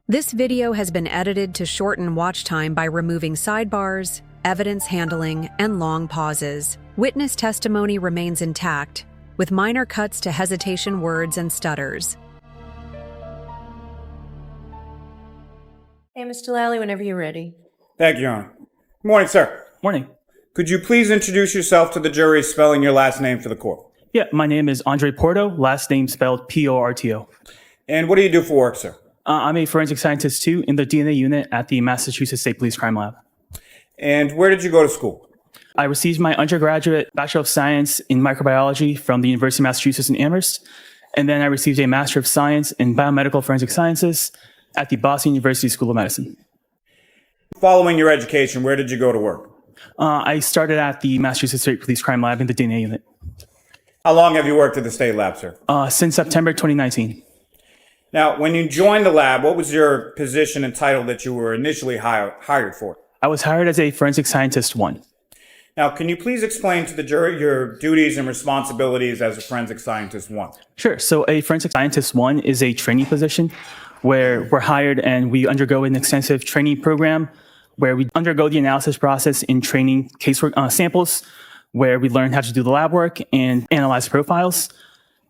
This video has been edited to shorten watch time by removing sidebars, evidence handling, and long pauses. Witness testimony remains intact, with minor cuts to hesitation words and stutters. Hey, Mr. Lally, whenever you're ready. Thank you, Your Honor. Good morning, sir. Morning. Could you please introduce yourself to the jury, spelling your last name for the court? Yeah, my name is Andre Porto, last name spelled Porto. And what do you do for work, sir? I'm a forensic scientist too in the DNA unit at the Massachusetts State Police Crime Lab. And where did you go to school? I received my undergraduate Bachelor of Science in Microbiology from the University of Massachusetts in Amherst, and then I received a Master of Science in Biomedical Forensic Sciences at the Boston University School of Medicine. Following your education, where did you go to work? I started at the Massachusetts State Police Crime Lab in the DNA unit. How long have you worked at the state lab, sir? Since September 2019. Now, when you joined the lab, what was your position and title that you were initially hired for? I was hired as a Forensic Scientist 1. Now, can you please explain to the jury your duties and responsibilities as a Forensic Scientist 1? Sure. So a Forensic Scientist 1 is a trainee position where we're hired and we undergo an extensive training program where we undergo the analysis process in training casework samples, where we learn how to do the lab work and analyze profiles.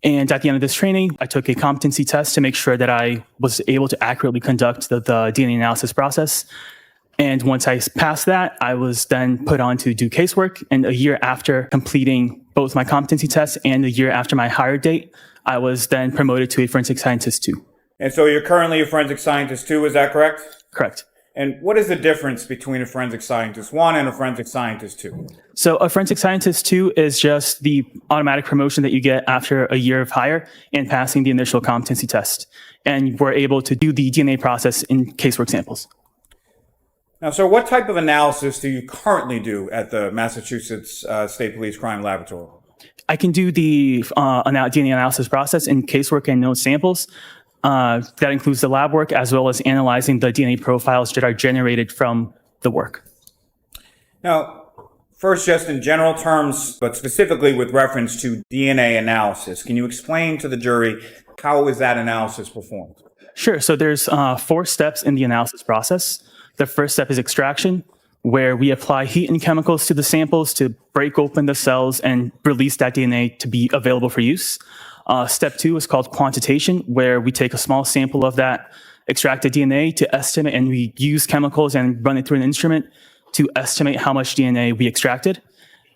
And at the end of this training, I took a competency test to make sure that I was able to accurately conduct the DNA analysis process. And once I passed that, I was then put on to do casework. And a year after completing both my competency tests and a year after my hire date, I was then promoted to a Forensic Scientist 2. And so you're currently a Forensic Scientist 2, is that correct? Correct. And what is the difference between a Forensic Scientist 1 and a Forensic Scientist 2? So a Forensic Scientist 2 is just the automatic promotion that you get after a year of hire and passing the initial competency test. And we're able to do the DNA process in casework samples. Now, sir, what type of analysis do you currently do at the Massachusetts State Police Crime Laboratory? I can do the DNA analysis process in casework and known samples. That includes the lab work as well as analyzing the DNA profiles that are generated from the work. Now, first, just in general terms, but specifically with reference to DNA analysis, can you explain to the jury how is that analysis performed? Sure. So there's 4 steps in the analysis process. The first step is extraction, where we apply heat and chemicals to the samples to break open the cells and release that DNA to be available for use. Step 2 is called quantitation, where we take a small sample of that extracted DNA to estimate, and we use chemicals and run it through an instrument to estimate how much DNA we extracted.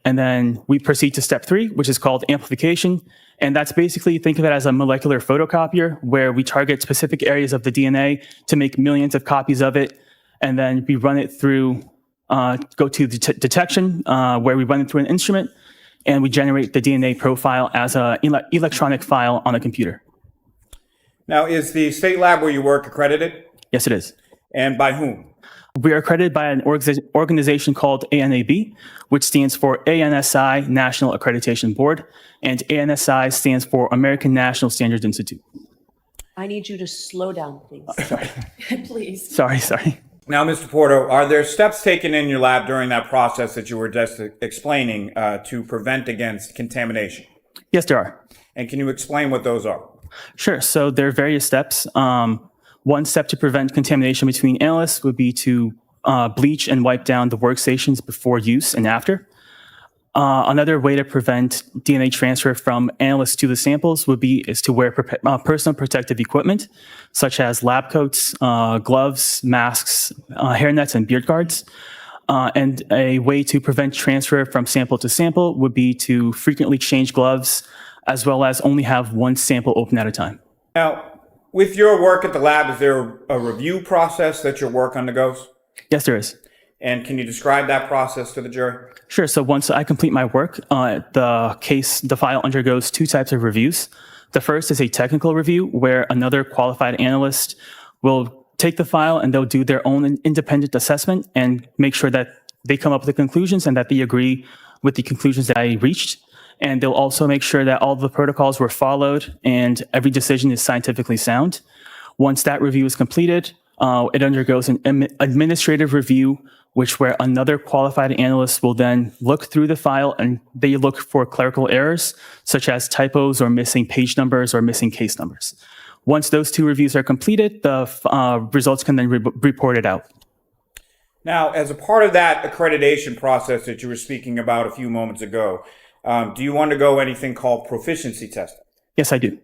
And then we proceed to step 3, which is called amplification. And that's basically, think of it as a molecular photocopier, where we target specific areas of the DNA to make millions of copies of it. And then we run it through, go to detection, where we run it through an instrument, and we generate the DNA profile as an electronic file on a computer. Now, is the state lab where you work accredited? Yes, it is. And by whom? We are accredited by an organization called ANAB, which stands for ANSI, National Accreditation Board, and ANSI stands for American National Standards Institute. I need you to slow down, please. Sorry. Please. Sorry. Now, Mr. Porto, are there steps taken in your lab during that process that you were just explaining to prevent against contamination? Yes, there are. And can you explain what those are? Sure. So there are various steps. One step to prevent contamination between analysts would be to bleach and wipe down the workstations before use and after. Another way to prevent DNA transfer from analysts to the samples is to wear personal protective equipment, such as lab coats, gloves, masks, hairnets, and beard guards. And a way to prevent transfer from sample to sample would be to frequently change gloves, as well as only have one sample open at a time. Now, with your work at the lab, is there a review process that your work undergoes? Yes, there is. And can you describe that process to the jury? Sure. So once I complete my work, the file undergoes 2 types of reviews. The first is a technical review, where another qualified analyst will take the file and they'll do their own independent assessment and make sure that they come up with the conclusions and that they agree with the conclusions that I reached. And they'll also make sure that all the protocols were followed and every decision is scientifically sound. Once that review is completed, it undergoes an administrative review, where another qualified analyst will then look through the file and they look for clerical errors, such as typos or missing page numbers or missing case numbers. Once those 2 reviews are completed, the results can then be reported out. Now, as a part of that accreditation process that you were speaking about a few moments ago, do you undergo anything called proficiency testing? Yes, I do.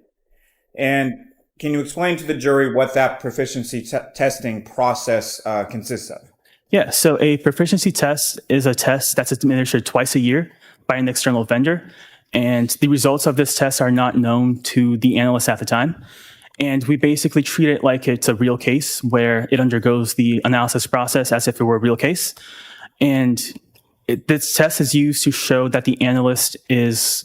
And can you explain to the jury what that proficiency testing process consists of? Yeah, so a proficiency test is a test that's administered twice a year by an external vendor. And the results of this test are not known to the analyst at the time. And we basically treat it like it's a real case where it undergoes the analysis process as if it were a real case. And this test is used to show that the analyst is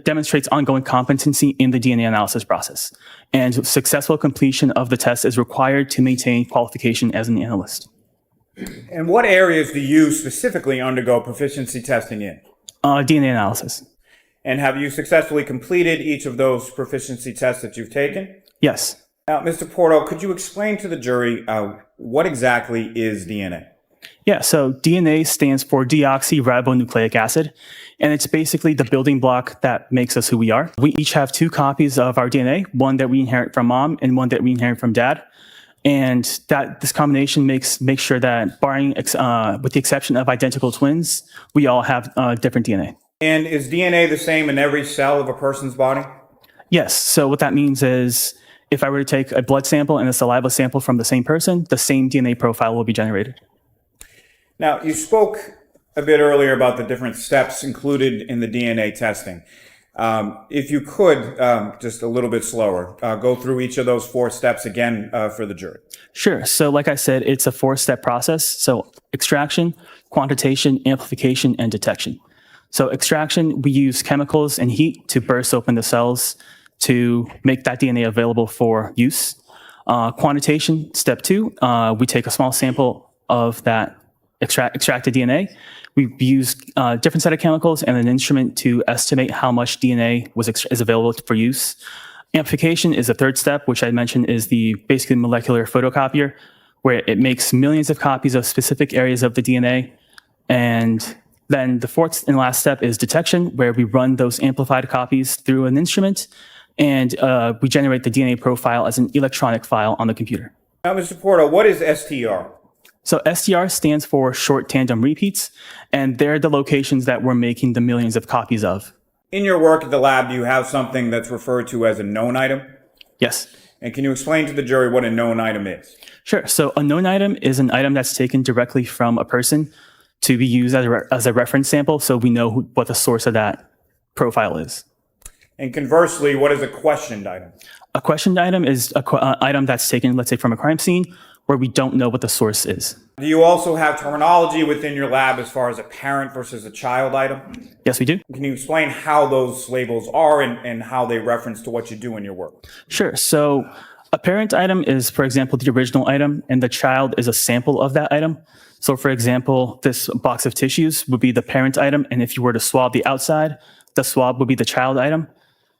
demonstrates ongoing competency in the DNA analysis process. And successful completion of the test is required to maintain qualification as an analyst. And what areas do you specifically undergo proficiency testing in? DNA analysis. And have you successfully completed each of those proficiency tests that you've taken? Yes. Now, Mr. Porto, could you explain to the jury what exactly is DNA? Yeah, so DNA stands for deoxyribonucleic acid, and it's basically the building block that makes us who we are. We each have 2 copies of our DNA, one that we inherit from mom and one that we inherit from dad. And that this combination makes sure that, barring with the exception of identical twins, we all have different DNA. And is DNA the same in every cell of a person's body? Yes. So what that means is if I were to take a blood sample and a saliva sample from the same person, the same DNA profile will be generated. Now, you spoke a bit earlier about the different steps included in the DNA testing. If you could, just a little bit slower, go through each of those 4 steps again for the jury. Sure. So like I said, it's a 4-step process. So extraction, quantitation, amplification, and detection. So extraction, we use chemicals and heat to burst open the cells to make that DNA available for use. Quantitation, step 2, we take a small sample of that extracted DNA. We use a different set of chemicals and an instrument to estimate how much DNA is available for use. Amplification is the 3rd step, which I mentioned is the basically molecular photocopier, where it makes millions of copies of specific areas of the DNA. And then the 4th and last step is detection, where we run those amplified copies through an instrument, and we generate the DNA profile as an electronic file on the computer. Now, Mr. Porto, what is STR? So STR stands for short tandem repeats, and they're the locations that we're making the millions of copies of. In your work at the lab, do you have something that's referred to as a known item? Yes. And can you explain to the jury what a known item is? Sure. So a known item is an item that's taken directly from a person to be used as a reference sample, so we know what the source of that profile is. And conversely, what is a questioned item? A questioned item is an item that's taken, let's say, from a crime scene where we don't know what the source is. Do you also have terminology within your lab as far as a parent versus a child item? Yes, we do. Can you explain how those labels are and how they reference to what you do in your work? Sure. So a parent item is, for example, the original item, and the child is a sample of that item. So for example, this box of tissues would be the parent item, and if you were to swab the outside, the swab would be the child item.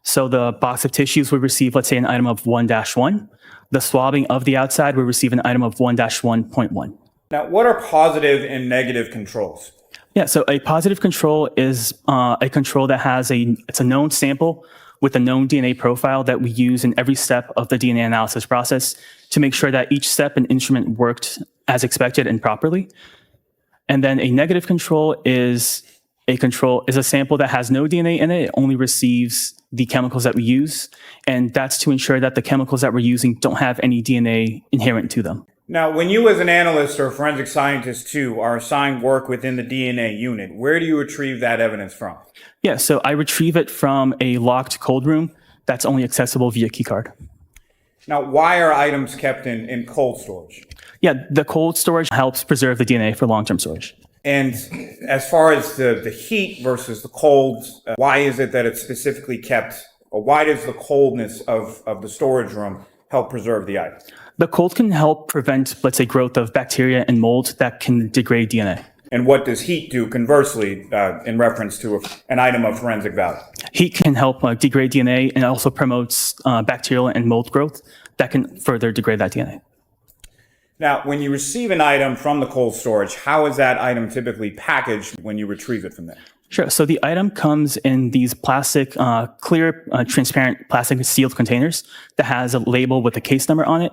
So the box of tissues would receive, let's say, an item of 1-1. The swabbing of the outside would receive an item of 1-1.1. Now, what are positive and negative controls? Yeah, so a positive control is a control that has it's a known sample with a known DNA profile that we use in every step of the DNA analysis process to make sure that each step and instrument worked as expected and properly. And then a negative control is a sample that has no DNA in it. It only receives the chemicals that we use. And that's to ensure that the chemicals that we're using don't have any DNA inherent to them. Now, when you as an analyst or a forensic scientist too are assigned work within the DNA unit, where do you retrieve that evidence from? Yeah, so I retrieve it from a locked cold room that's only accessible via keycard. Now, why are items kept in cold storage? Yeah, the cold storage helps preserve the DNA for long-term storage. And as far as the heat versus the cold, why is it that it's specifically kept, or why does the coldness of the storage room help preserve the item? The cold can help prevent, let's say, growth of bacteria and mold that can degrade DNA. And what does heat do conversely in reference to an item of forensic value? Heat can help degrade DNA and also promotes bacterial and mold growth that can further degrade that DNA. Now, when you receive an item from the cold storage, how is that item typically packaged when you retrieve it from there? Sure. So the item comes in these plastic, clear, transparent plastic sealed containers that has a label with a case number on it.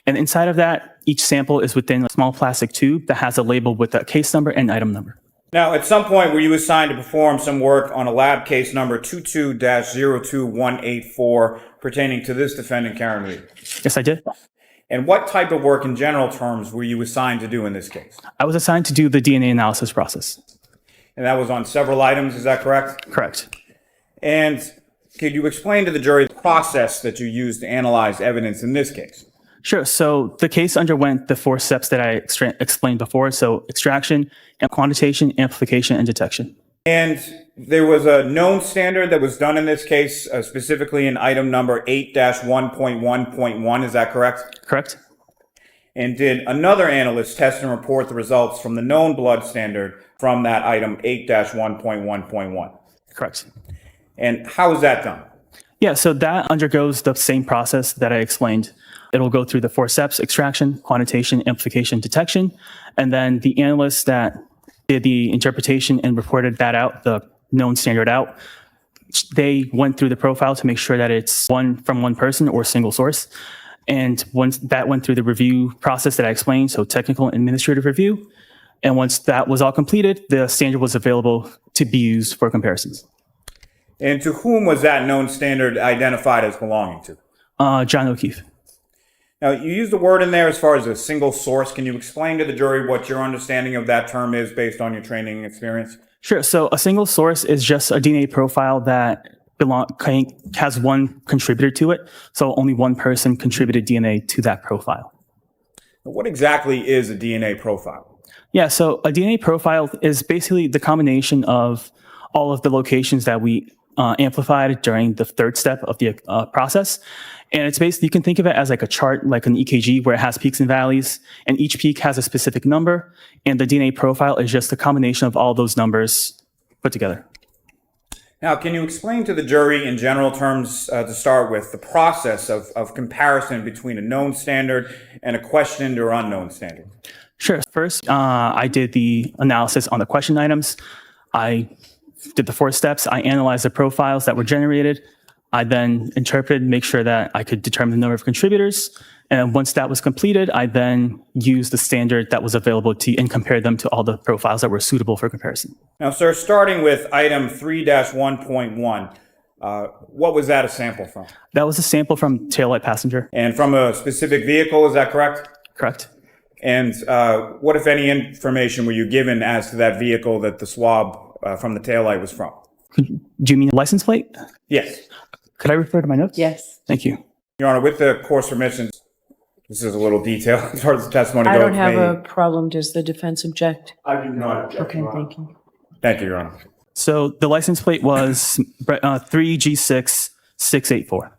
And inside of that, each sample is within a small plastic tube that has a label with a case number and item number. Now, at some point, were you assigned to perform some work on a lab case number 22-02184 pertaining to this defendant, Karen Reed? Yes, I did. And what type of work in general terms were you assigned to do in this case? I was assigned to do the DNA analysis process. And that was on several items, is that correct? Correct. And could you explain to the jury the process that you used to analyze evidence in this case? Sure. So the case underwent the 4 steps that I explained before. So extraction, quantitation, amplification, and detection. And there was a known standard that was done in this case, specifically in item number 8-1.1.1, is that correct? Correct. And did another analyst test and report the results from the known blood standard from that item 8-1.1.1? Correct. And how is that done? Yeah, so that undergoes the same process that I explained. It'll go through the 4 steps: extraction, quantitation, amplification, detection. And then the analysts that did the interpretation and reported that out, the known standard out, they went through the profile to make sure that it's one from one person or single source. And once that went through the review process that I explained, so technical and administrative review, and once that was all completed, the standard was available to be used for comparisons. And to whom was that known standard identified as belonging to? John O'Keefe. Now, you used the word in there as far as a single source. Can you explain to the jury what your understanding of that term is based on your training and experience? Sure. So a single source is just a DNA profile that has one contributor to it. So only one person contributed DNA to that profile. What exactly is a DNA profile? Yeah, so a DNA profile is basically the combination of all of the locations that we amplified during the 3rd step of the process. And it's basically, you can think of it as like a chart, like an EKG, where it has peaks and valleys, and each peak has a specific number, and the DNA profile is just a combination of all those numbers put together. Now, can you explain to the jury in general terms, to start with, the process of comparison between a known standard and a questioned or unknown standard? Sure. First, I did the analysis on the question items. I did the 4 steps. I analyzed the profiles that were generated. I then interpreted, make sure that I could determine the number of contributors. And once that was completed, I then used the standard that was available to and compared them to all the profiles that were suitable for comparison. Now, sir, starting with item 3-1.1, what was that a sample from? That was a sample from taillight passenger. And from a specific vehicle, is that correct? Correct. And what, if any, information were you given as to that vehicle that the swab from the taillight was from? Do you mean a license plate? Yes. Could I refer to my notes? Yes. Thank you. Your Honor, with the court's permission, this is a little detail as far as the testimony goes. I don't have a problem. Does the defense object? I do not object. Okay, thank you. Thank you, Your Honor. So the license plate was 3G6684.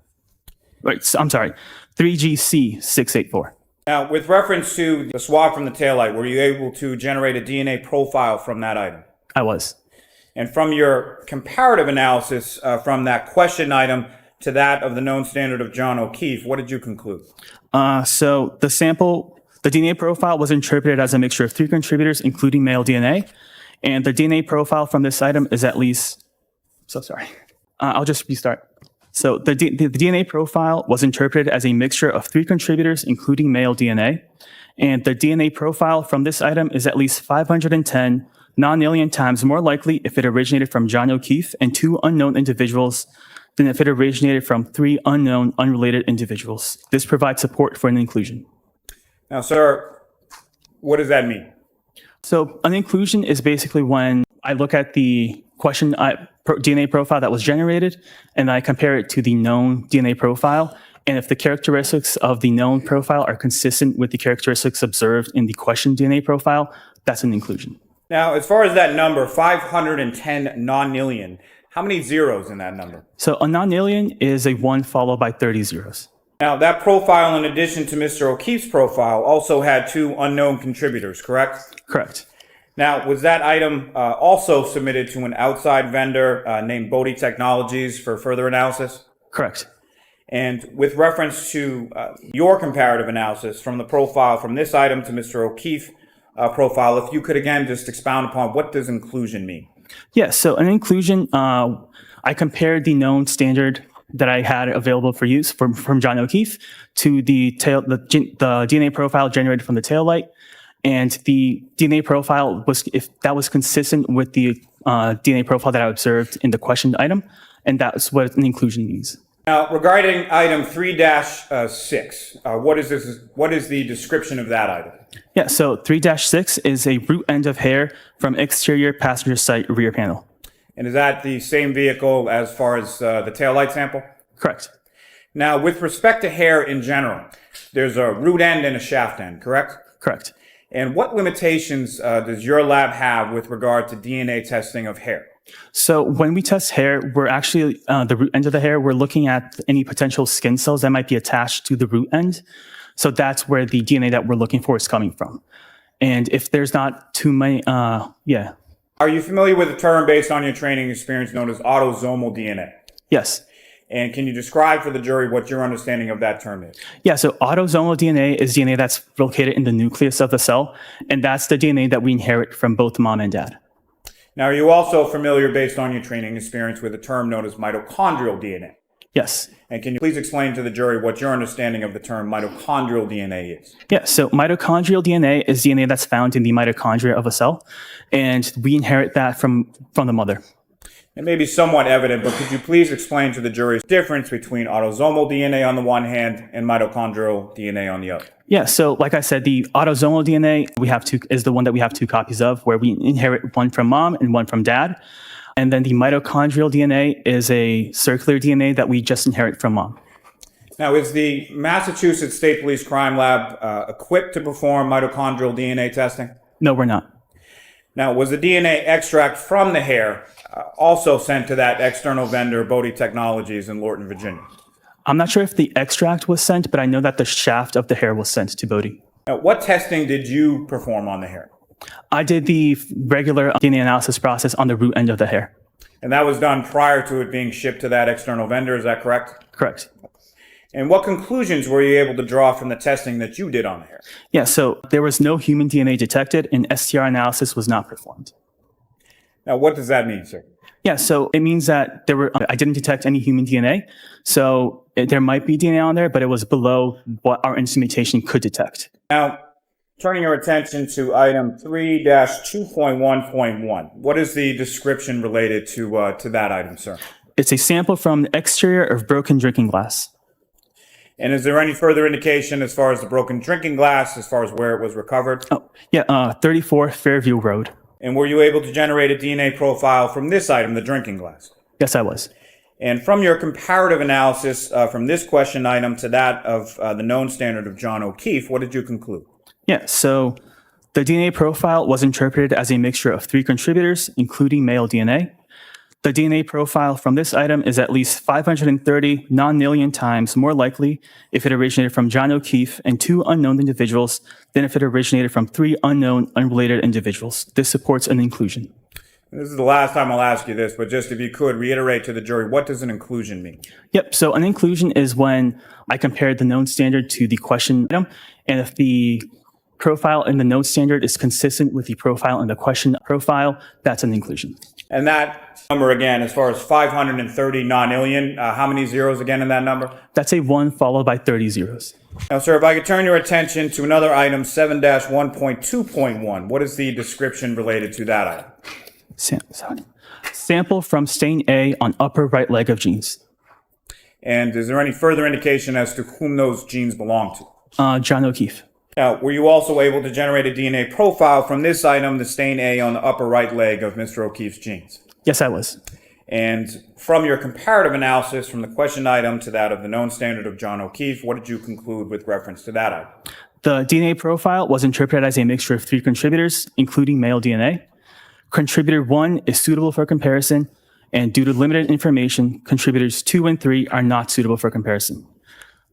Right, I'm sorry, 3GC684. Now, with reference to the swab from the taillight, were you able to generate a DNA profile from that item? I was. And from your comparative analysis from that question item to that of the known standard of John O'Keefe, what did you conclude? So the DNA profile was interpreted as a mixture of 3 contributors, including male DNA. And the DNA profile from this item is at least, I'll just restart. So the DNA profile was interpreted as a mixture of 3 contributors, including male DNA. And the DNA profile from this item is at least 510 non-alien times more likely if it originated from John O'Keefe and 2 unknown individuals than if it originated from 3 unknown, unrelated individuals. This provides support for an inclusion. Now, sir, what does that mean? So an inclusion is basically when I look at the question DNA profile that was generated and I compare it to the known DNA profile. And if the characteristics of the known profile are consistent with the characteristics observed in the question DNA profile, that's an inclusion. Now, as far as that number, 510 non-alien, how many zeros in that number? So a non-alien is a 1 followed by 30 zeros. Now, that profile, in addition to Mr. O'Keefe's profile, also had 2 unknown contributors, correct? Correct. Now, was that item also submitted to an outside vendor named Bodhi Technologies for further analysis? Correct. And with reference to your comparative analysis from the profile from this item to Mr. O'Keefe profile, if you could again just expound upon what does inclusion mean? Yeah, so an inclusion, I compared the known standard that I had available for use from John O'Keefe to the DNA profile generated from the taillight. And the DNA profile if that was consistent with the DNA profile that I observed in the questioned item. And that's what an inclusion means. Now, regarding item 3-6, what is the description of that item? Yeah, so 3-6 is a root end of hair from exterior passenger side rear panel. And is that the same vehicle as far as the taillight sample? Correct. Now, with respect to hair in general, there's a root end and a shaft end, correct? Correct. And what limitations does your lab have with regard to DNA testing of hair? So when we test hair, we're actually, the root end of the hair, we're looking at any potential skin cells that might be attached to the root end. So that's where the DNA that we're looking for is coming from. And if there's not too many, yeah. Are you familiar with a term based on your training experience known as autosomal DNA? Yes. And can you describe for the jury what your understanding of that term is? Yeah, so autosomal DNA is DNA that's located in the nucleus of the cell, and that's the DNA that we inherit from both mom and dad. Now, are you also familiar, based on your training experience, with a term known as mitochondrial DNA? Yes. And can you please explain to the jury what your understanding of the term mitochondrial DNA is? Yeah, so mitochondrial DNA is DNA that's found in the mitochondria of a cell, and we inherit that from the mother. It may be somewhat evident, but could you please explain to the jury the difference between autosomal DNA on the one hand and mitochondrial DNA on the other? Yeah, so like I said, the autosomal DNA is the one that we have 2 copies of, where we inherit one from mom and one from dad. And then the mitochondrial DNA is a circular DNA that we just inherit from mom. Now, is the Massachusetts State Police Crime Lab equipped to perform mitochondrial DNA testing? No, we're not. Now, was the DNA extract from the hair also sent to that external vendor, Bodie Technologies in Lorton, Virginia? I'm not sure if the extract was sent, but I know that the shaft of the hair was sent to Bodie. Now, what testing did you perform on the hair? I did the regular DNA analysis process on the root end of the hair. And that was done prior to it being shipped to that external vendor, is that correct? Correct. And what conclusions were you able to draw from the testing that you did on the hair? Yeah, so there was no human DNA detected and STR analysis was not performed. Now, what does that mean, sir? Yeah, so it means that I didn't detect any human DNA. So there might be DNA on there, but it was below what our instrumentation could detect. Now, turning your attention to item 3-2.1.1, what is the description related to that item, sir? It's a sample from the exterior of broken drinking glass. And is there any further indication as far as the broken drinking glass, as far as where it was recovered? Oh, yeah, 34 Fairview Road. And were you able to generate a DNA profile from this item, the drinking glass? Yes, I was. And from your comparative analysis from this question item to that of the known standard of John O'Keefe, what did you conclude? Yeah, so the DNA profile was interpreted as a mixture of 3 contributors, including male DNA. The DNA profile from this item is at least 530 non-alien times more likely if it originated from John O'Keefe and 2 unknown individuals than if it originated from 3 unknown, unrelated individuals. This supports an inclusion. This is the last time I'll ask you this, but just if you could reiterate to the jury, what does an inclusion mean? Yep, so an inclusion is when I compared the known standard to the question item, and if the profile in the known standard is consistent with the profile in the question profile, that's an inclusion. And that number again, as far as 530 non-alien, how many zeros again in that number? That's a 1 followed by 30 zeros. Now, sir, if I could turn your attention to another item, 7-1.2.1, what is the description related to that item? Sample from stain A on upper right leg of jeans. And is there any further indication as to whom those genes belong to? John O'Keefe. Now, were you also able to generate a DNA profile from this item, the stain A on the upper right leg of Mr. O'Keefe's jeans? Yes, I was. And from your comparative analysis from the question item to that of the known standard of John O'Keefe, what did you conclude with reference to that item? The DNA profile was interpreted as a mixture of 3 contributors, including male DNA. Contributor 1 is suitable for comparison, and due to limited information, contributors 2 and 3 are not suitable for comparison.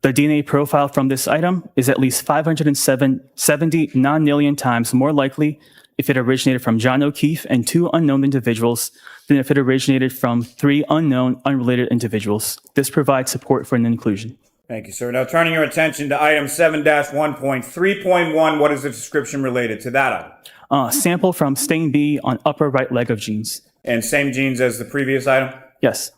The DNA profile from this item is at least 570 non-alien times more likely if it originated from John O'Keefe and 2 unknown individuals than if it originated from 3 unknown, unrelated individuals. This provides support for an inclusion. Thank you, sir. Now, turning your attention to item 7-1.3.1, what is the description related to that item? Sample from stain B on upper right leg of jeans. And same genes as the previous item? Yes.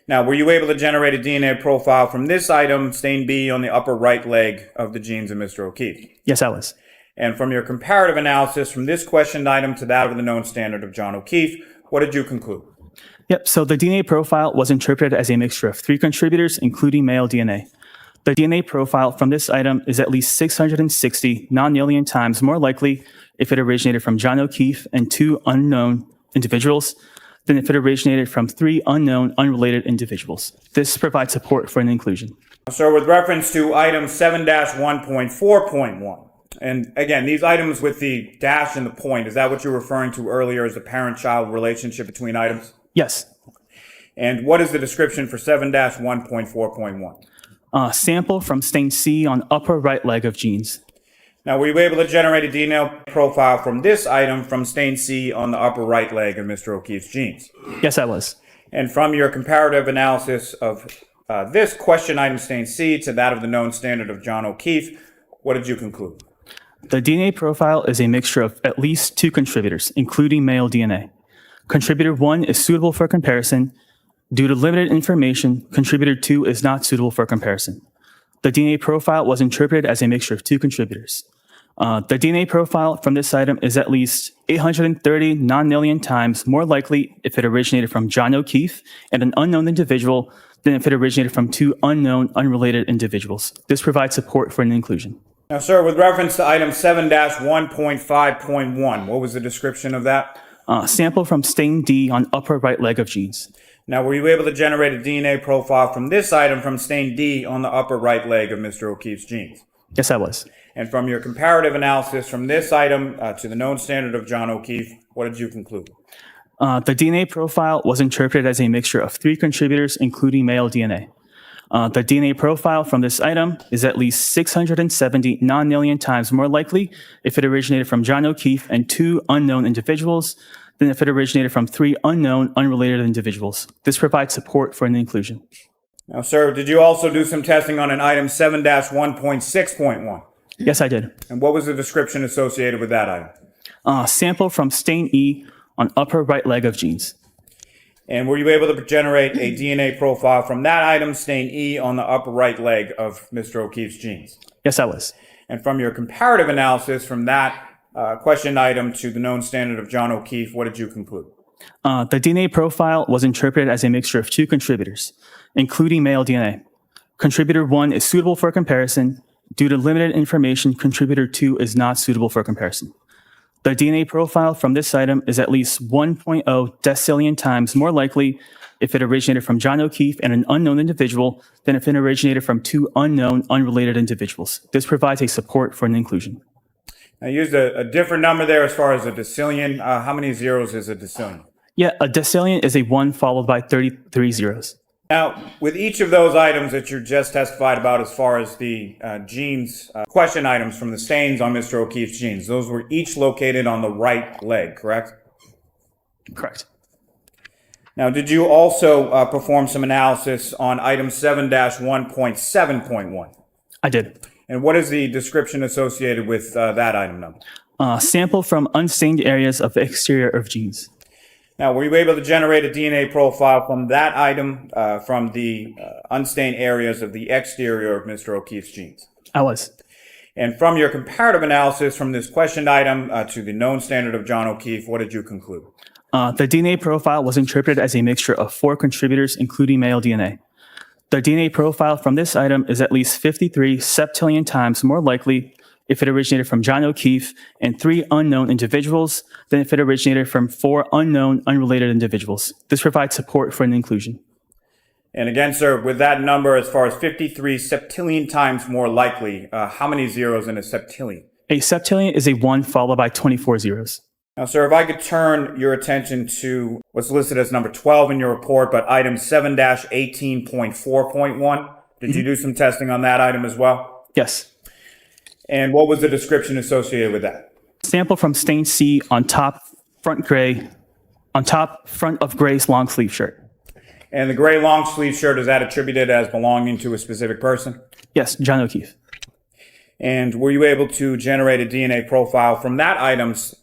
Now, were you able to generate a DNA profile from this item, stain B, on the upper right leg of the genes of Mr. O'Keefe? Yes, I was. And from your comparative analysis from this questioned item to that of the known standard of John O'Keefe, what did you conclude? Yep, so the DNA profile was interpreted as a mixture of 3 contributors, including male DNA. The DNA profile from this item is at least 660 non-alien times more likely if it originated from John O'Keefe and 2 unknown individuals than if it originated from 3 unknown, unrelated individuals. This provides support for an inclusion. So with reference to item 7-1.4.1, and again, these items with the dash and the point, is that what you were referring to earlier as the parent-child relationship between items? Yes. And what is the description for 7-1.4.1? Sample from stain C on upper right leg of genes. Now, were you able to generate a DNA profile from this item from stain C on the upper right leg of Mr. O'Keefe's genes? Yes, I was. And from your comparative analysis of this question item stain C to that of the known standard of John O'Keefe, what did you conclude? The DNA profile is a mixture of at least 2 contributors, including male DNA. Contributor 1 is suitable for comparison. Due to limited information, contributor 2 is not suitable for comparison. The DNA profile was interpreted as a mixture of 2 contributors. The DNA profile from this item is at least 830 non-alien times more likely if it originated from John O'Keefe and an unknown individual than if it originated from 2 unknown, unrelated individuals. This provides support for an inclusion. Now, sir, with reference to item 7-1.5.1, what was the description of that? Sample from stain D on upper right leg of genes. Now, were you able to generate a DNA profile from this item from stain D on the upper right leg of Mr. O'Keefe's genes? Yes, I was. And from your comparative analysis from this item to the known standard of John O'Keefe, what did you conclude? The DNA profile was interpreted as a mixture of 3 contributors, including male DNA. The DNA profile from this item is at least 670 non-alien times more likely if it originated from John O'Keefe and 2 unknown individuals than if it originated from 3 unknown, unrelated individuals. This provides support for an inclusion. Now, sir, did you also do some testing on an item 7-1.6.1? Yes, I did. And what was the description associated with that item? Sample from stain E on upper right leg of genes. And were you able to generate a DNA profile from that item, stain E, on the upper right leg of Mr. O'Keefe's genes? Yes, I was. And from your comparative analysis from that question item to the known standard of John O'Keefe, what did you conclude? The DNA profile was interpreted as a mixture of 2 contributors, including male DNA. Contributor 1 is suitable for comparison. Due to limited information, contributor 2 is not suitable for comparison. The DNA profile from this item is at least 1.0 decillion times more likely if it originated from John O'Keefe and an unknown individual than if it originated from 2 unknown, unrelated individuals. This provides a support for an inclusion. I used a different number there as far as a decillion. How many zeros is a decillion? Yeah, a decillion is a 1 followed by 33 zeros. Now, with each of those items that you just testified about as far as the genes, question items from the stains on Mr. O'Keefe's genes, those were each located on the right leg, correct? Correct. Now, did you also perform some analysis on item 7-1.7.1? I did. And what is the description associated with that item number? Sample from unstained areas of the exterior of genes. Now, were you able to generate a DNA profile from that item from the unstained areas of the exterior of Mr. O'Keefe's genes? I was. And from your comparative analysis from this questioned item to the known standard of John O'Keefe, what did you conclude? The DNA profile was interpreted as a mixture of 4 contributors, including male DNA. The DNA profile from this item is at least 53 septillion times more likely if it originated from John O'Keefe and 3 unknown individuals than if it originated from 4 unknown, unrelated individuals. This provides support for an inclusion. And again, sir, with that number, as far as 53 septillion times more likely, how many zeros in a septillion? A septillion is a 1 followed by 24 zeros. Now, sir, if I could turn your attention to what's listed as number 12 in your report, but item 7-18.4.1, did you do some testing on that item as well? Yes. And what was the description associated with that? Sample from stain C on top front of Gray's long sleeve shirt. And the gray long sleeve shirt, is that attributed as belonging to a specific person? Yes, John O'Keefe. And were you able to generate a DNA profile from that item's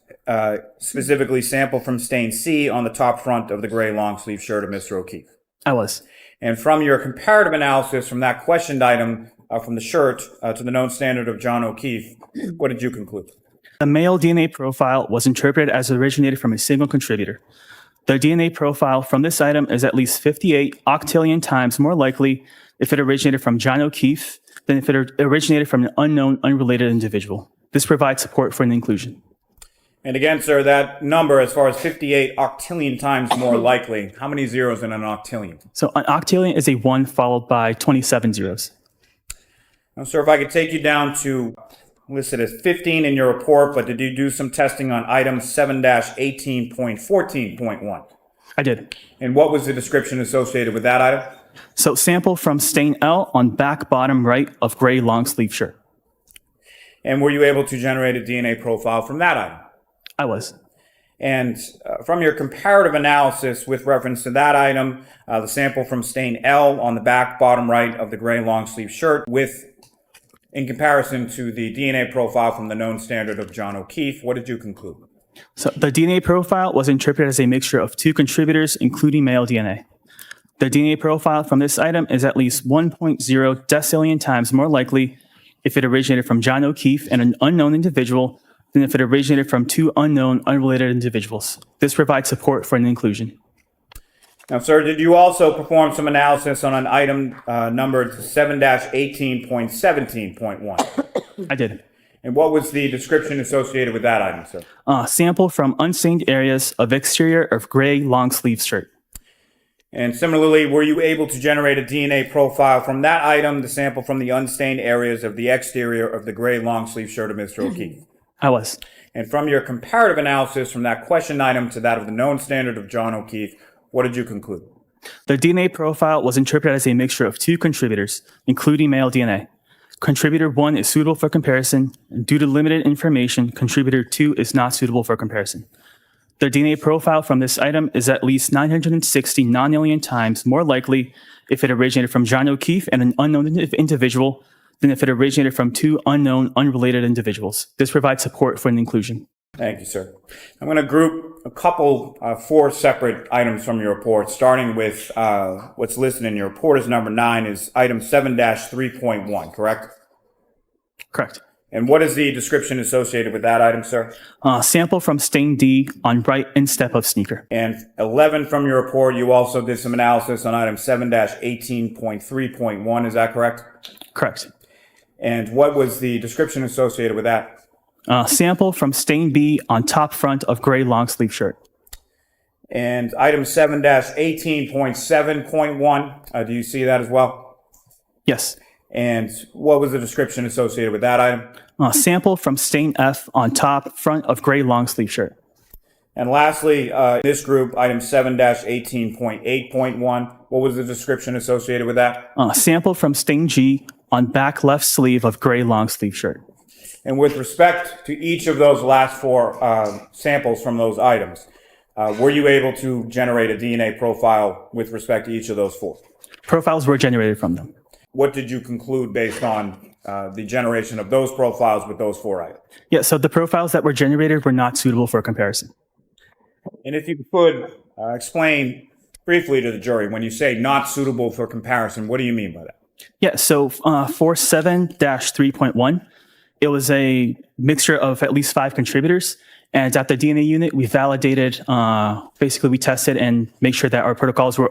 specifically sample from stain C on the top front of the gray long sleeve shirt of Mr. O'Keefe? I was. And from your comparative analysis from that questioned item from the shirt to the known standard of John O'Keefe, what did you conclude? The male DNA profile was interpreted as originated from a single contributor. The DNA profile from this item is at least 58 octillion times more likely if it originated from John O'Keefe than if it originated from an unknown, unrelated individual. This provides support for an inclusion. And again, sir, that number, as far as 58 octillion times more likely, how many zeros in an octillion? So an octillion is a 1 followed by 27 zeros. Now, sir, if I could take you down to listed as 15 in your report, but did you do some testing on item 7-18.14.1? I did. And what was the description associated with that item? So sample from stain L on back bottom right of gray long sleeve shirt. And were you able to generate a DNA profile from that item? I was. And from your comparative analysis with reference to that item, the sample from stain L on the back bottom right of the gray long sleeve shirt in comparison to the DNA profile from the known standard of John O'Keefe, what did you conclude? So the DNA profile was interpreted as a mixture of 2 contributors, including male DNA. The DNA profile from this item is at least 1.0 decillion times more likely if it originated from John O'Keefe and an unknown individual than if it originated from 2 unknown, unrelated individuals. This provides support for an inclusion. Now, sir, did you also perform some analysis on an item numbered 7-18.17.1? I did. And what was the description associated with that item, sir? Sample from unstained areas of exterior of gray long sleeve shirt. And similarly, were you able to generate a DNA profile from that item, the sample from the unstained areas of the exterior of the gray long sleeve shirt of Mr. O'Keefe? I was. And from your comparative analysis from that question item to that of the known standard of John O'Keefe, what did you conclude? The DNA profile was interpreted as a mixture of 2 contributors, including male DNA. Contributor 1 is suitable for comparison, and due to limited information, contributor 2 is not suitable for comparison. The DNA profile from this item is at least 960 nonillion times more likely if it originated from John O'Keefe and an unknown individual than if it originated from 2 unknown, unrelated individuals. This provides support for an inclusion. Thank you, sir. I'm going to group a couple, 4 separate items from your report, starting with what's listed in your report as number 9 is item 7-3.1, correct? Correct. And what is the description associated with that item, sir? Sample from stain D on right instep of sneaker. And 11 from your report, you also did some analysis on item 7-18.3.1, is that correct? Correct. And what was the description associated with that? Sample from stain B on top front of gray long sleeve shirt. And item 7-18.7.1, do you see that as well? Yes. And what was the description associated with that item? Sample from stain F on top front of gray long sleeve shirt. And lastly, this group, item 7-18.8.1, what was the description associated with that? Sample from stain G on back left sleeve of gray long sleeve shirt. And with respect to each of those last 4 samples from those items, were you able to generate a DNA profile with respect to each of those 4? Profiles were generated from them. What did you conclude based on the generation of those profiles with those 4 items? Yeah, so the profiles that were generated were not suitable for comparison. And if you could explain briefly to the jury, when you say not suitable for comparison, what do you mean by that? Yeah, so for 7-3.1, it was a mixture of at least 5 contributors. And at the DNA unit, we validated, basically we tested and make sure that our protocols were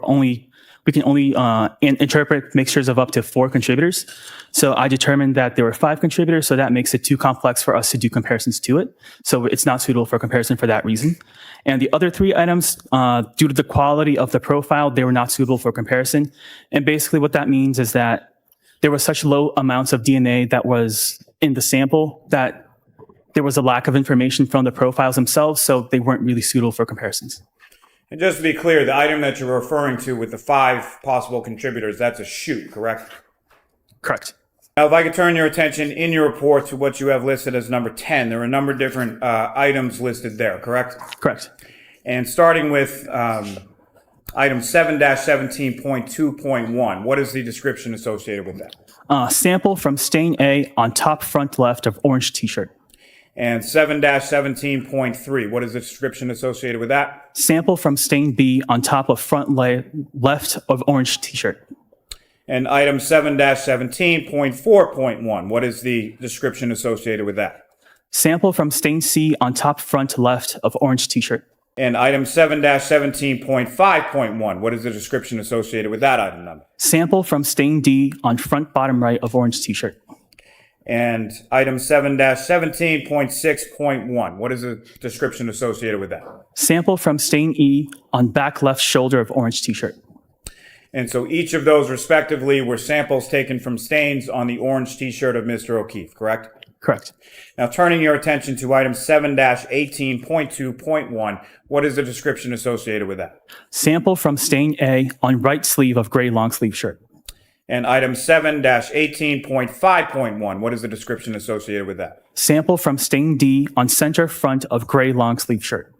we can only interpret mixtures of up to 4 contributors. So I determined that there were 5 contributors, so that makes it too complex for us to do comparisons to it. So it's not suitable for comparison for that reason. And the other 3 items, due to the quality of the profile, they were not suitable for comparison. And basically what that means is that there were such low amounts of DNA that was in the sample that there was a lack of information from the profiles themselves, so they weren't really suitable for comparisons. And just to be clear, the item that you're referring to with the 5 possible contributors, that's a shoot, correct? Correct. Now, if I could turn your attention in your report to what you have listed as number 10, there are a number of different items listed there, correct? Correct. And starting with item 7-17.2.1, what is the description associated with that? Sample from stain A on top front left of orange t-shirt. And 7-17.3, what is the description associated with that? Sample from stain B on top of front left of orange t-shirt. And item 7-17.4.1, what is the description associated with that? Sample from stain C on top front left of orange t-shirt. And item 7-17.5.1, what is the description associated with that item number? Sample from stain D on front bottom right of orange t-shirt. And item 7-17.6.1, what is the description associated with that? Sample from stain E on back left shoulder of orange t-shirt. And so each of those respectively were samples taken from stains on the orange t-shirt of Mr. O'Keefe, correct? Correct. Now turning your attention to item 7-18.2.1, what is the description associated with that? Sample from stain A on right sleeve of gray long sleeve shirt. And item 7-18.5.1, what is the description associated with that? Sample from stain D on center front of gray long sleeve shirt.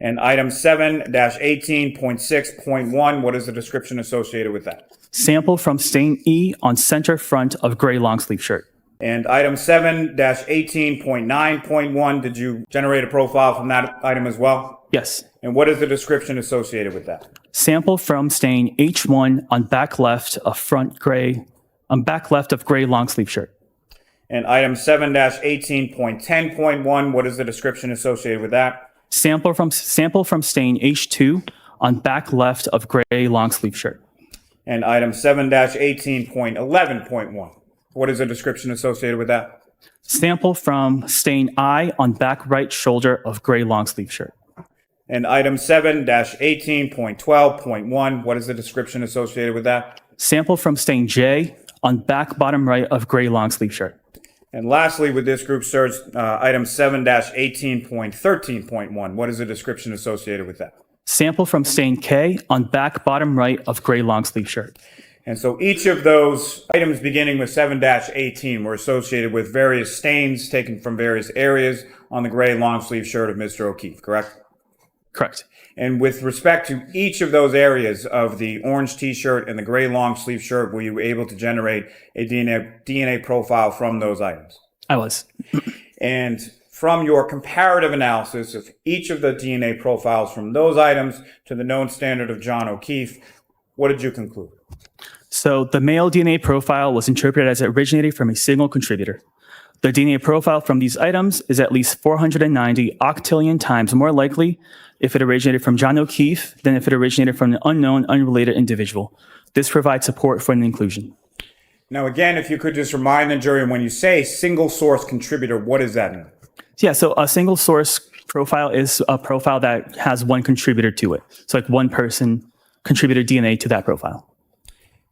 And item 7-18.6.1, what is the description associated with that? Sample from stain E on center front of gray long sleeve shirt. And item 7-18.9.1, did you generate a profile from that item as well? Yes. And what is the description associated with that? Sample from stain H1 on back left of gray long sleeve shirt. And item 7-18.10.1, what is the description associated with that? Sample from stain H2 on back left of gray long sleeve shirt. And item 7-18.11.1, what is the description associated with that? Sample from stain I on back right shoulder of gray long sleeve shirt. And item 7-18.12.1, what is the description associated with that? Sample from stain J on back bottom right of gray long sleeve shirt. And lastly, with this group search, item 7-18.13.1, what is the description associated with that? Sample from stain K on back bottom right of gray long sleeve shirt. And so each of those items beginning with 7-18 were associated with various stains taken from various areas on the gray long sleeve shirt of Mr. O'Keefe, correct? Correct. And with respect to each of those areas of the orange t-shirt and the gray long sleeve shirt, were you able to generate a DNA profile from those items? I was. And from your comparative analysis of each of the DNA profiles from those items to the known standard of John O'Keefe, what did you conclude? So the male DNA profile was interpreted as originating from a single contributor. The DNA profile from these items is at least 490 octillion times more likely if it originated from John O'Keefe than if it originated from an unknown, unrelated individual. This provides support for an inclusion. Now, again, if you could just remind the jury, when you say single source contributor, what does that mean? Yeah, so a single source profile is a profile that has one contributor to it. So like one person contributed DNA to that profile.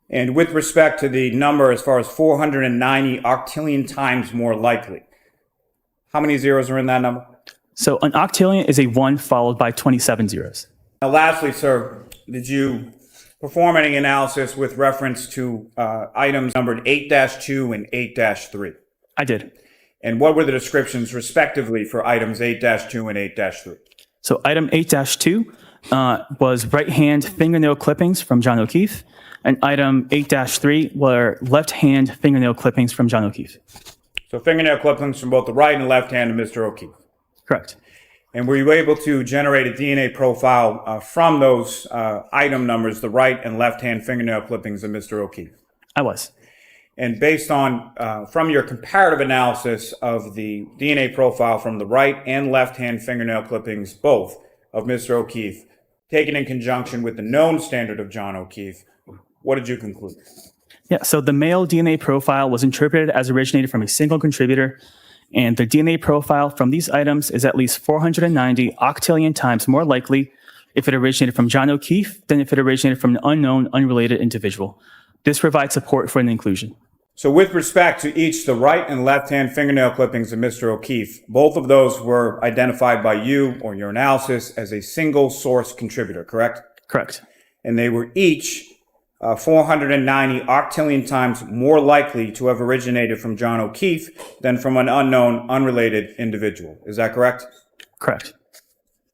And with respect to the number as far as 490 octillion times more likely, how many zeros are in that number? So an octillion is a 1 followed by 27 zeros. Now, lastly, sir, did you perform any analysis with reference to items numbered 8-2 and 8-3? I did. And what were the descriptions respectively for items 8-2 and 8-3? So item 8-2 was right hand fingernail clippings from John O'Keefe, and item 8-3 were left hand fingernail clippings from John O'Keefe. So fingernail clippings from both the right and left hand of Mr. O'Keefe. Correct. And were you able to generate a DNA profile from those item numbers, the right and left hand fingernail clippings of Mr. O'Keefe? I was. And based on, from your comparative analysis of the DNA profile from the right and left hand fingernail clippings, both of Mr. O'Keefe, taken in conjunction with the known standard of John O'Keefe, what did you conclude? Yeah, so the male DNA profile was interpreted as originated from a single contributor, and the DNA profile from these items is at least 490 octillion times more likely if it originated from John O'Keefe than if it originated from an unknown, unrelated individual. This provides support for an inclusion. So with respect to each the right and left-hand fingernail clippings of Mr. O'Keefe, both of those were identified by you or your analysis as a single source contributor, correct? Correct. And they were each 490 octillion times more likely to have originated from John O'Keefe than from an unknown, unrelated individual. Is that correct? Correct.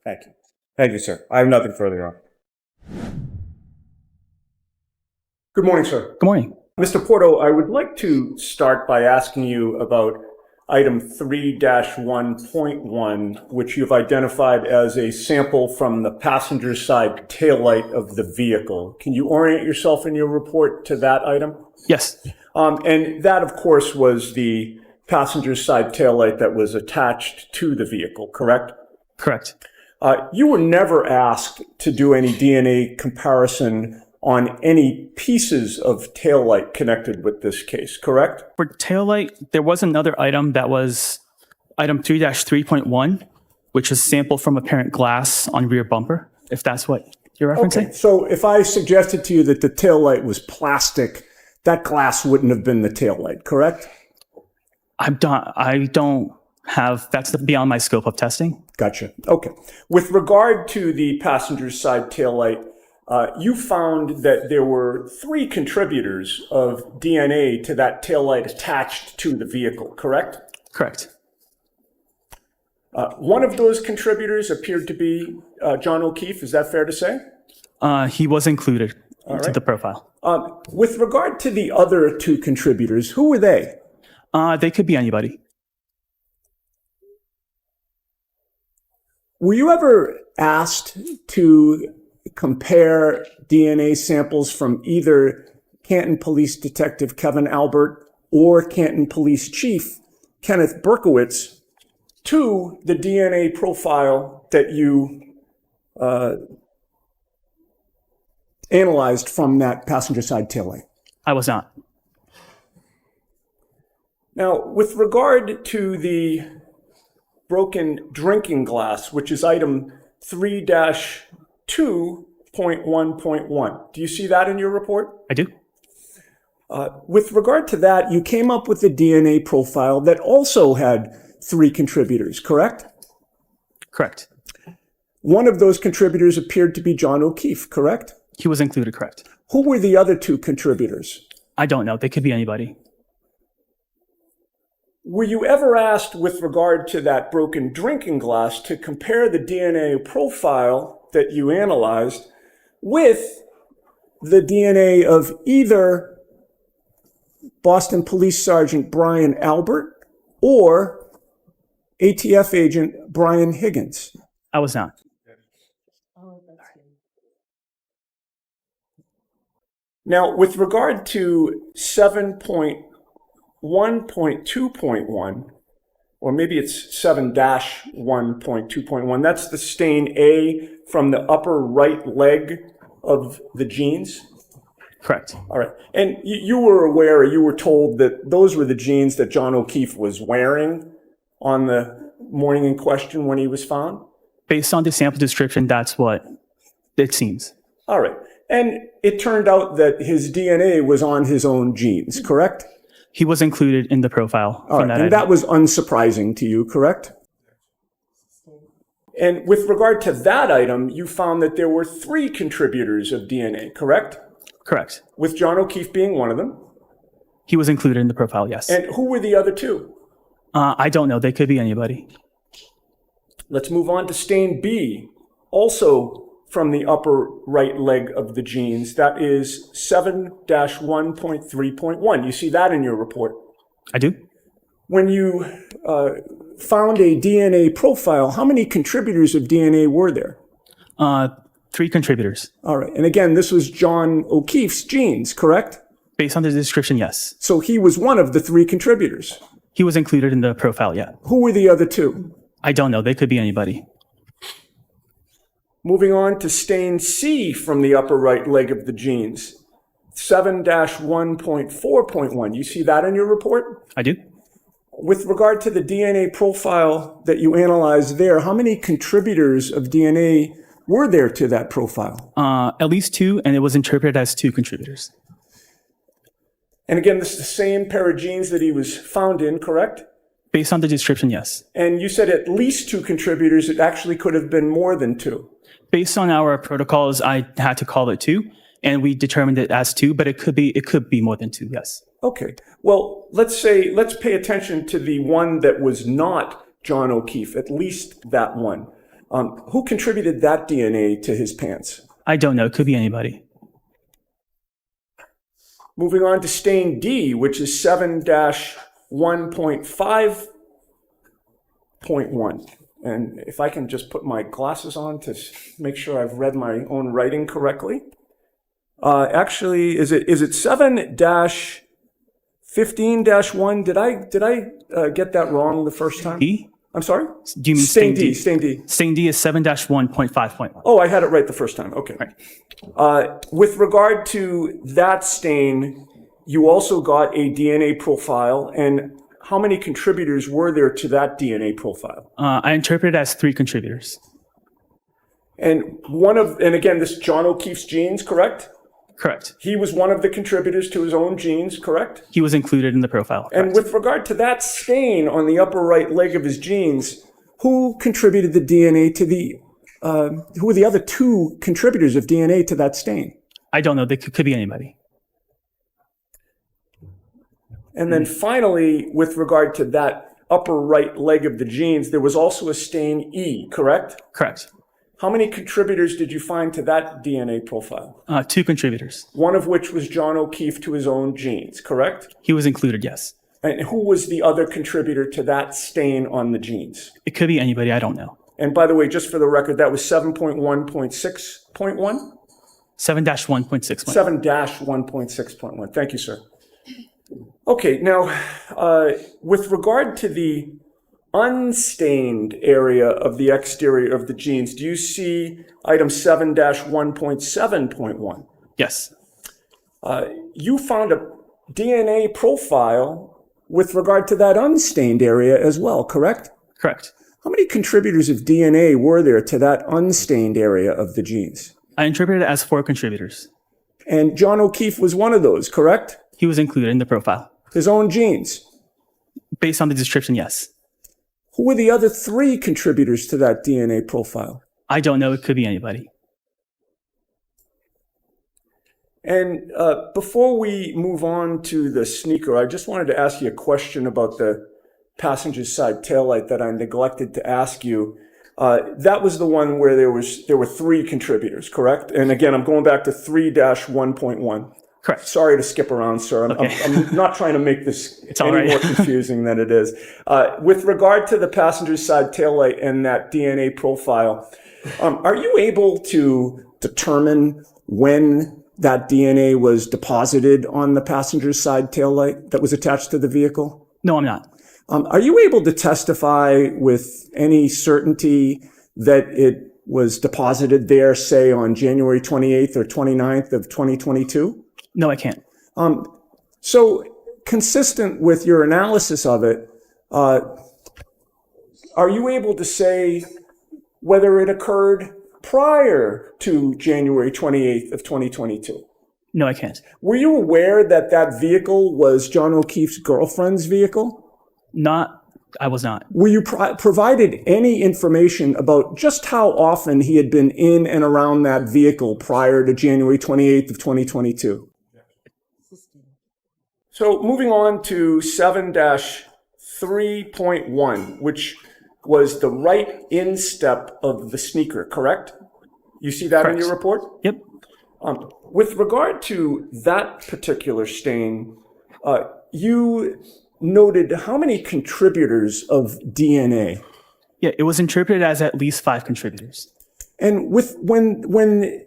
Thank you. Thank you, sir. I have nothing further on. Good morning, sir. Good morning. Mr. Porto, I would like to start by asking you about item 3-1.1, which you've identified as a sample from the passenger side taillight of the vehicle. Can you orient yourself in your report to that item? Yes. And that, of course, was the passenger side taillight that was attached to the vehicle, correct? Correct. You were never asked to do any DNA comparison on any pieces of taillight connected with this case, correct? For taillight, there was another item that was item 3-3.1, which is sample from apparent glass on rear bumper, if that's what you're referencing. Okay, so if I suggested to you that the taillight was plastic, that glass wouldn't have been the taillight, correct? I don't have, that's beyond my scope of testing. Gotcha. Okay. With regard to the passenger side taillight, you found that there were 3 contributors of DNA to that taillight attached to the vehicle, correct? Correct. One of those contributors appeared to be John O'Keefe. Is that fair to say? He was included into right. the profile. With regard to the other 2 contributors, who were they? They could be anybody. Were you ever asked to compare DNA samples from either Canton Police Detective Kevin Albert or Canton Police Chief Kenneth Berkowitz to the DNA profile that you analyzed from that passenger side taillight? I was not. Now, with regard to the broken drinking glass, which is item 3-2.1.1. Do you see that in your report? I do. With regard to that, you came up with a DNA profile that also had 3 contributors, correct? Correct. One of those contributors appeared to be John O'Keefe, correct? He was included, correct. Who were the other 2 contributors? I don't know. They could be anybody. Were you ever asked with regard to that broken drinking glass to compare the DNA profile that you analyzed with the DNA of either Boston Police Sergeant Brian Albert or ATF agent Brian Higgins? I was not. Now, with regard to 7.1.2.1, or maybe it's 7-1.2.1, that's the stain A from the upper right leg of the jeans? Correct. All right. And you were aware, you were told that those were the jeans that John O'Keefe was wearing on the morning in question when he was found? Based on the sample description, that's what it seems. All right. And it turned out that his DNA was on his own jeans, correct? He was included in the profile. All right. And that was unsurprising to you, correct? And with regard to that item, you found that there were 3 contributors of DNA, correct? Correct. With John O'Keefe being one of them. He was included in the profile, yes. And who were the other 2? I don't know. They could be anybody. Let's move on to stain B, also from the upper right leg of the jeans. That is 7-1.3.1. You see that in your report? I do. When you found a DNA profile, how many contributors of DNA were there? 3 contributors. All right. And again, this was John O'Keefe's jeans, correct? Based on the description, yes. So he was one of the 3 contributors. He was included in the profile, yeah. Who were the other 2? I don't know. They could be anybody. Moving on to stain C from the upper right leg of the jeans. 7-1.4.1. You see that in your report? I do. With regard to the DNA profile that you analyzed there, how many contributors of DNA were there to that profile? At least 2, and it was interpreted as 2 contributors. And again, this is the same pair of jeans that he was found in, correct? Based on the description, yes. And you said at least 2 contributors. It actually could have been more than 2. Based on our protocols, I had to call it 2, and we determined it as 2, but it could be more than 2, yes. Okay. Well, let's pay attention to the one that was not John O'Keefe, at least that one. Who contributed that DNA to his pants? I don't know. It could be anybody. Moving on to stain D, which is 7-1.5 7-1. And if I can just put my glasses on to make sure I've read my own writing correctly. Actually, is it 7-15-1? Did I get that wrong the first time? D? I'm sorry? Do you mean Stain stain D? D? Stain D. Stain D is 7-1.5.1. Oh, I had it right the first time. Okay. Right. With regard to that stain, you also got a DNA profile. And how many contributors were there to that DNA profile? I interpret it as 3 contributors. And again, this John O'Keefe's genes, correct? Correct. He was one of the contributors to his own genes, correct? He was included in the profile. And with regard to that stain on the upper right leg of his genes, who contributed the DNA to who were the other 2 contributors of DNA to that stain? I don't know. They could be anybody. And then finally, with regard to that upper right leg of the genes, there was also a stain E, correct? Correct. How many contributors did you find to that DNA profile? 2 contributors. One of which was John O'Keefe to his own genes, correct? He was included, yes. And who was the other contributor to that stain on the genes? It could be anybody. I don't know. And by the way, just for the record, that was 7.1.6.1? 7-1.6. 7-1.6.1. Thank you, sir. Okay, now, with regard to the unstained area of the exterior of the genes, do you see item 7-1.7.1? Yes. You found a DNA profile with regard to that unstained area as well, correct? Correct. How many contributors of DNA were there to that unstained area of the genes? I interpret it as 4 contributors. And John O'Keefe was one of those, correct? He was included in the profile. His own genes. Based on the description, yes. Who were the other 3 contributors to that DNA profile? I don't know. It could be anybody. And before we move on to the sneaker, I just wanted to ask you a question about the passenger side taillight that I neglected to ask you. That was the one where there were 3 contributors, correct? And again, I'm going back to 3-1.1. Correct. Sorry to skip around, sir. I'm not trying to make this any more confusing than it is. With regard to the passenger side taillight and that DNA profile, are you able to determine when that DNA was deposited on the passenger side taillight that was attached to the vehicle? No, I'm not. Are you able to testify with any certainty that it was deposited there, say, on January 28th or 29th of 2022? No, I can't. So consistent with your analysis of it, are you able to say whether it occurred prior to January 28th of 2022? No, I can't. Were you aware that that vehicle was John O'Keefe's girlfriend's vehicle? I was not. Were you provided any information about just how often he had been in and around that vehicle prior to January 28th of 2022? So moving on to 7-3.1, which was the right instep of the sneaker, correct? You see that in your report? Yep. With regard to that particular stain, you noted how many contributors of DNA? Yeah, it was interpreted as at least 5 contributors. And when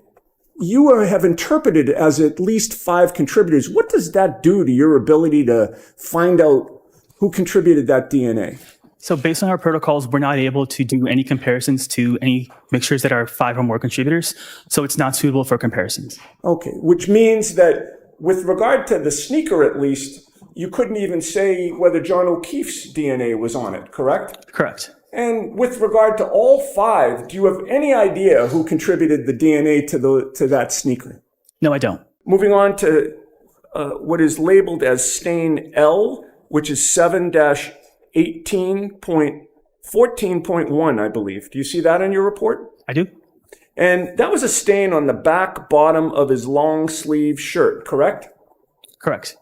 you have interpreted as at least 5 contributors, what does that do to your ability to find out who contributed that DNA? So based on our protocols, we're not able to do any comparisons to any mixtures that are 5 or more contributors. So it's not suitable for comparisons. Okay, which means that with regard to the sneaker, at least, you couldn't even say whether John O'Keefe's DNA was on it, correct? Correct. And with regard to all 5, do you have any idea who contributed the DNA to that sneaker? No, I don't. Moving on to what is labeled as stain L, which is 7-18.14.1, I believe. Do you see that in your report? I do. And that was a stain on the back bottom of his long sleeve shirt, correct? Correct.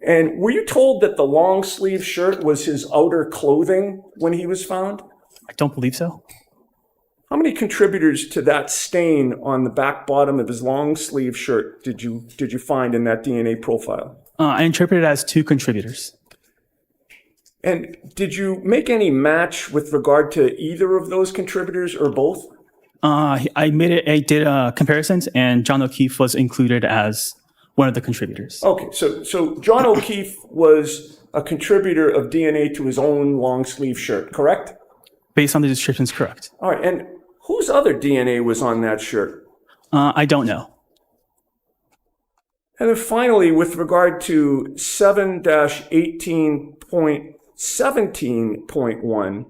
And were you told that the long sleeve shirt was his outer clothing when he was found? I don't believe so. How many contributors to that stain on the back bottom of his long sleeve shirt did you find in that DNA profile? I interpret it as 2 contributors. And did you make any match with regard to either of those contributors or both? I did comparisons, and John O'Keefe was included as one of the contributors. Okay, so John O'Keefe was a contributor of DNA to his own long sleeve shirt, correct? Based on the descriptions, correct. All right, and whose other DNA was on that shirt? I don't know. And then finally, with regard to 7-18.17.1,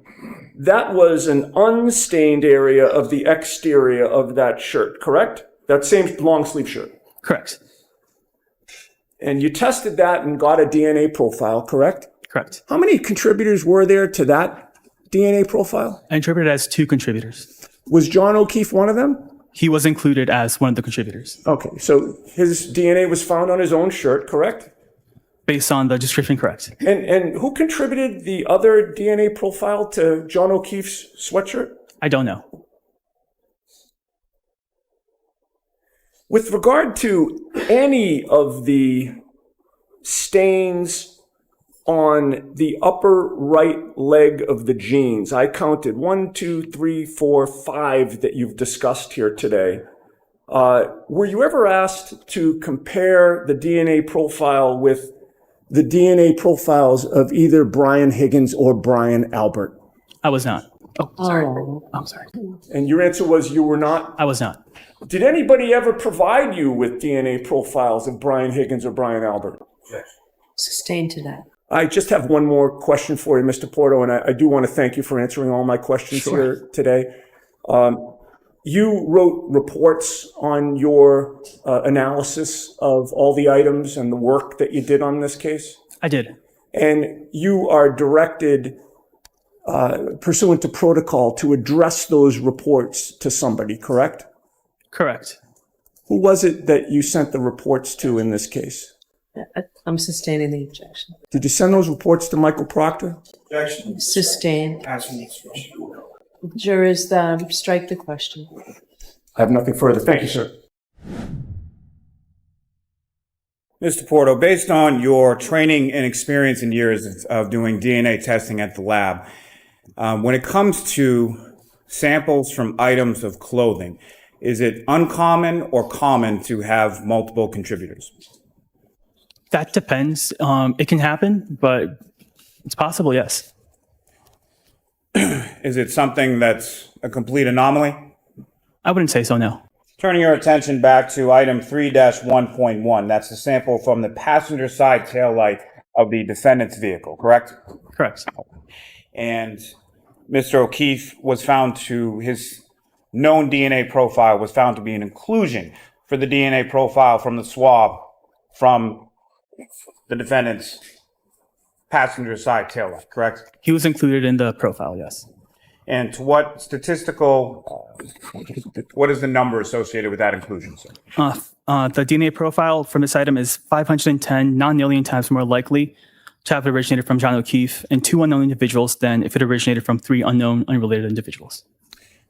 that was an unstained area of the exterior of that shirt, correct? That same long sleeve shirt. Correct. And you tested that and got a DNA profile, correct? Correct. How many contributors were there to that DNA profile? I interpreted it as 2 contributors. Was John O'Keefe one of them? He was included as one of the contributors. Okay, so his DNA was found on his own shirt, correct? Based on the description, correct. And who contributed the other DNA profile to John O'Keefe's sweatshirt? I don't know. With regard to any of the stains on the upper right leg of the jeans, I counted 1, 2, 3, 4, 5 that you've discussed here today. Were you ever asked to compare the DNA profile with the DNA profiles of either Brian Higgins or Brian Albert? I was not. Oh, sorry. Oh. I'm sorry. And your answer was you were not? I was not. Did anybody ever provide you with DNA profiles of Brian Higgins or Brian Albert? Sustain to that. I just have one more question for you, Mr. Porto, and I do want to thank you for answering all my questions here today. You wrote reports on your analysis of all the items and the work that you did on this case? I did. And you are directed, pursuant to protocol, to address those reports to somebody, correct? Correct. Who was it that you sent the reports to in this case? I'm sustaining the objection. Did you send those reports to Michael Proctor? Objection. Sustained. Passing the discretion. Jurors, strike the question. I have nothing further. Thank you, sir. Mr. Porto, based on your training and experience in years of doing DNA testing at the lab, when it comes to samples from items of clothing, is it uncommon or common to have multiple contributors? That depends. It can happen, but it's possible, yes. Is it something that's a complete anomaly? I wouldn't say so, no. Turning your attention back to item 3-1.1, that's the sample from the passenger side taillight of the defendant's vehicle, correct? Correct. And Mr. O'Keefe was found to, his known DNA profile was found to be an inclusion for the DNA profile from the swab from the defendant's passenger side taillight, correct? He was included in the profile, yes. And to what statistical, what is the number associated with that inclusion, sir? The DNA profile from this item is 510 non-alien times more likely to have originated from John O'Keefe and 2 unknown individuals than if it originated from 3 unknown, unrelated individuals.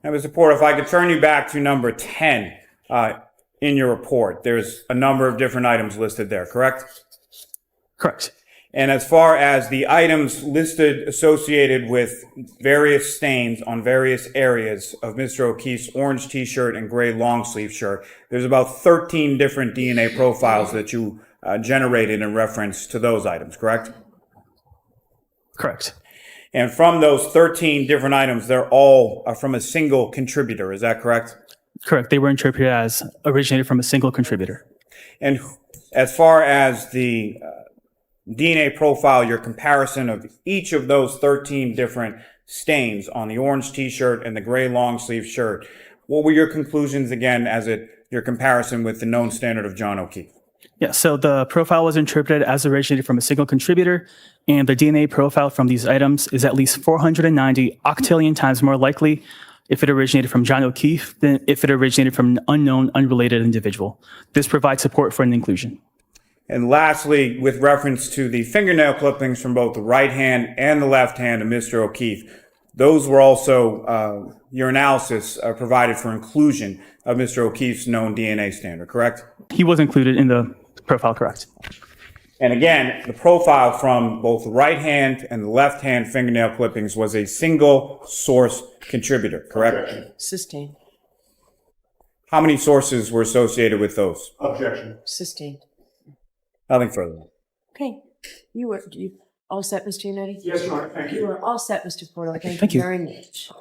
Now, Mr. Porter, if I could turn you back to number 10 in your report, there's a number of different items listed there, correct? Correct. And as far as the items listed associated with various stains on various areas of Mr. O'Keefe's orange t-shirt and gray long sleeve shirt, there's about 13 different DNA profiles that you generated in reference to those items, correct? Correct. And from those 13 different items, they're all from a single contributor, is that correct? Correct. They were interpreted as originated from a single contributor. And as far as the DNA profile, your comparison of each of those 13 different stains on the orange t-shirt and the gray long sleeve shirt, what were your conclusions again as your comparison with the known standard of John O'Keefe? Yeah, so the profile was interpreted as originated from a single contributor, and the DNA profile from these items is at least 490 octillion times more likely if it originated from John O'Keefe than if it originated from an unknown, unrelated individual. This provides support for an inclusion. And lastly, with reference to the fingernail clippings from both the right hand and the left hand of Mr. O'Keefe, those were also, your analysis provided for inclusion of Mr. O'Keefe's known DNA standard, correct? He was included in the profile, correct. And again, the profile from both the right hand and the left hand fingernail clippings was a single source contributor, correct? Sustained. How many sources were associated with those? Objection. Sustained. Nothing further. Okay. You all set, Mr. Unity? Yes, Your Honor. Thank You you. are all set, Mr. Porto. Thank Thank you you. very much.